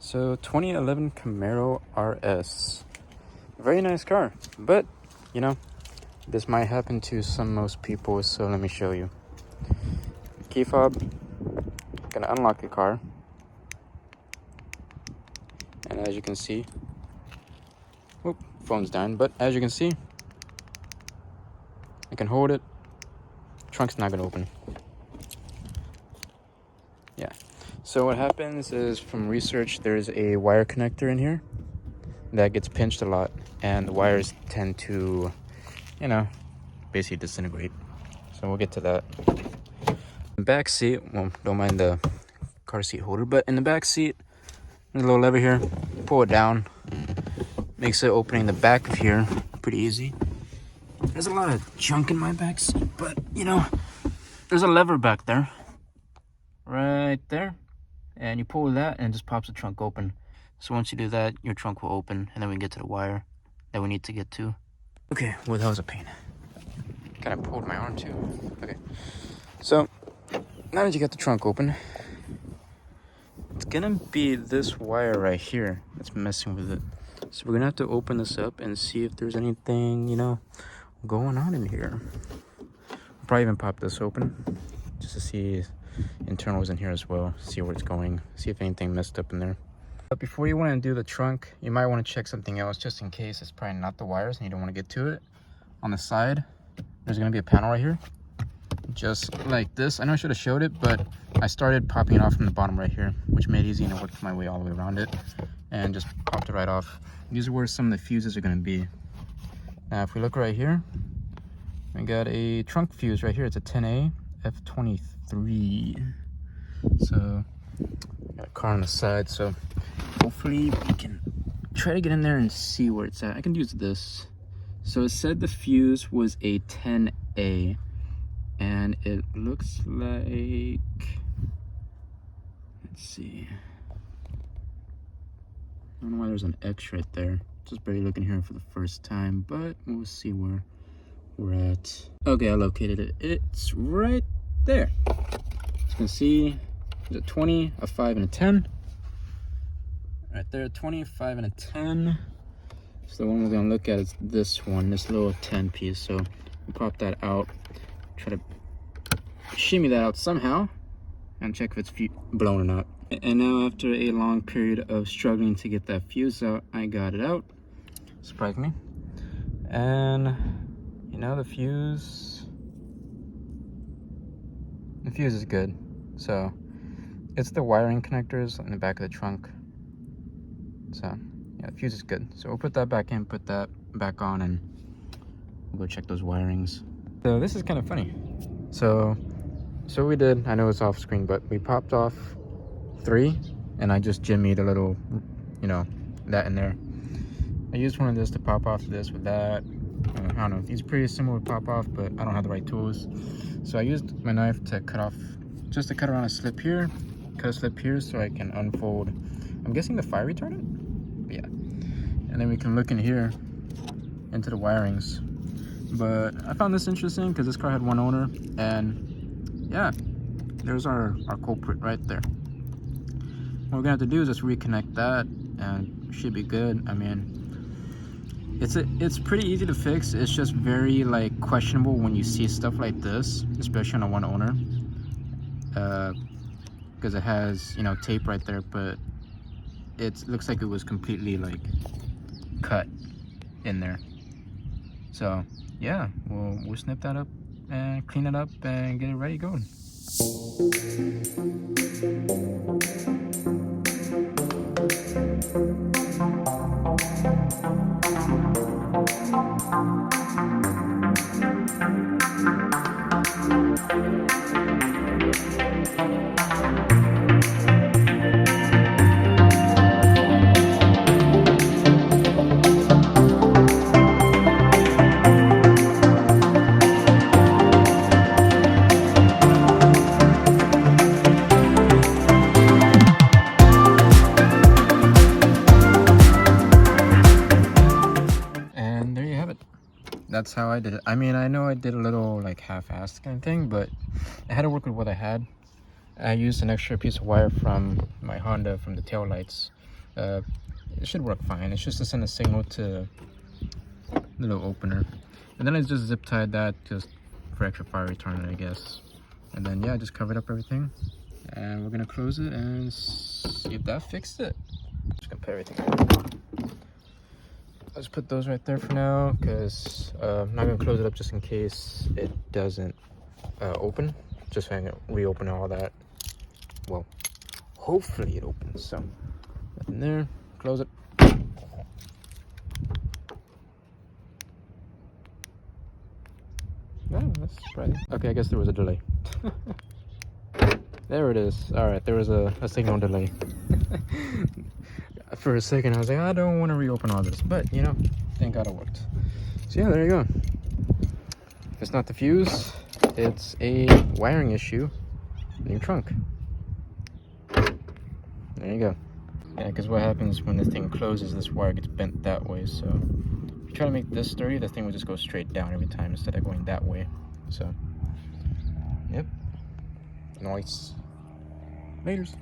So 2011 Camaro RS, very nice car, but you know, this might happen to most people, so let me show you. Key fob, gonna unlock the car, and as you can see, whoop, phone's dying, but as you can see, I can hold it, trunk's not gonna open. Yeah, so what happens is, from research, there's a wire connector in here that gets pinched a lot, and the wires tend to, basically disintegrate. So we'll get to that. Back seat, well, don't mind the car seat holder, but in the back seat, there's a little lever here. Pull it down, makes it opening the back of here pretty easy. There's a lot of junk in my back seat, but there's a lever back there, right there, and you pull that and it just pops the trunk open. So once you do that, your trunk will open, and then we can get to the wire that we need to get to. Okay, well, that was a pain. Kind of pulled my arm too. Okay, so now that you got the trunk open, it's gonna be this wire right here that's messing with it. So we're gonna have to open this up and see if there's anything, going on in here. I'll probably even pop this open just to see internals in here as well, see where it's going, see if anything messed up in there. But before you want to do the trunk, you might want to check something else, just in case it's probably not the wires and you don't want to get to it. On the side, there's going to be a panel right here, just like this. I know I should have showed it, but I started popping it off from the bottom right here, which made it easy, and I worked my way all the way around it and just popped it right off. These are where some of the fuses are going to be. Now if we look right here, we got a trunk fuse right here. It's a 10A F23. So got a car on the side, so hopefully we can try to get in there and see where it's at. I can use this. So it said the fuse was a 10A, and it looks like, let's see, I don't know why there's an X right there. Just barely looking here for the first time, but we'll see where we're at. Okay, I located it. It's right there. As you can see, there's a 20, a 5, and a 10. Right there, 20, 5, and a 10. So the one we're gonna look at is this one, this little 10 piece. So we'll pop that out, try to shimmy that out somehow, and check if it's blown or not. And now, after a long period of struggling to get that fuse out, I got it out. Surprised me. And the fuse is good. So it's the wiring connectors in the back of the trunk. So yeah, the fuse is good. So we'll put that back in, put that back on, and we'll go check those wirings. So this is kind of funny. So we did, I know it's off screen, but we popped off 3, and I just jimmied a little, that in there. I used one of this to pop off this with that. I don't know, these are pretty similar to pop off, but I don't have the right tools. So I used my knife to cut around a slip here, cut a slip here so I can unfold, I'm guessing, the fire retardant? Yeah. And then we can look in here into the wirings. But I found this interesting because this car had one owner, and yeah, there's our culprit right there. What we're gonna have to do is just reconnect that, and should be good. I mean, it's pretty easy to fix. It's just very questionable when you see stuff like this, especially on a one owner, because it has tape right there, but it looks like it was completely cut in there. So yeah, we'll snip that up and clean it up and get it ready going. That's how I did it. I mean, I know I did a little half-assed kind of thing, but I had to work with what I had. I used an extra piece of wire from my Honda from the tail lights, it should work fine. It's just to send a signal to the little opener. And then I just zip tied that just for extra fire retardant, I guess. And then yeah, just covered up everything. And we're gonna close it and see if that fixed it. Just gonna put everything in. I'll just put those right there for now, because I'm not gonna close it up just in case it doesn't open. Just so I can reopen all that. Well, hopefully it opens. So nothing there. Close it. Oh, that's surprising. Okay, I guess there was a delay. There it is. Alright, there was a signal delay. For a second, I was like, I don't want to reopen all this. But, you know, thank God it worked. So, yeah, there you go. It's not the fuse. It's a wiring issue in your trunk. There you go. Yeah, because what happens when this thing closes, this wire gets bent that way. So, if you try to make this sturdy, the thing will just go straight down every time instead of going that way. So, yep. Nice. Laters.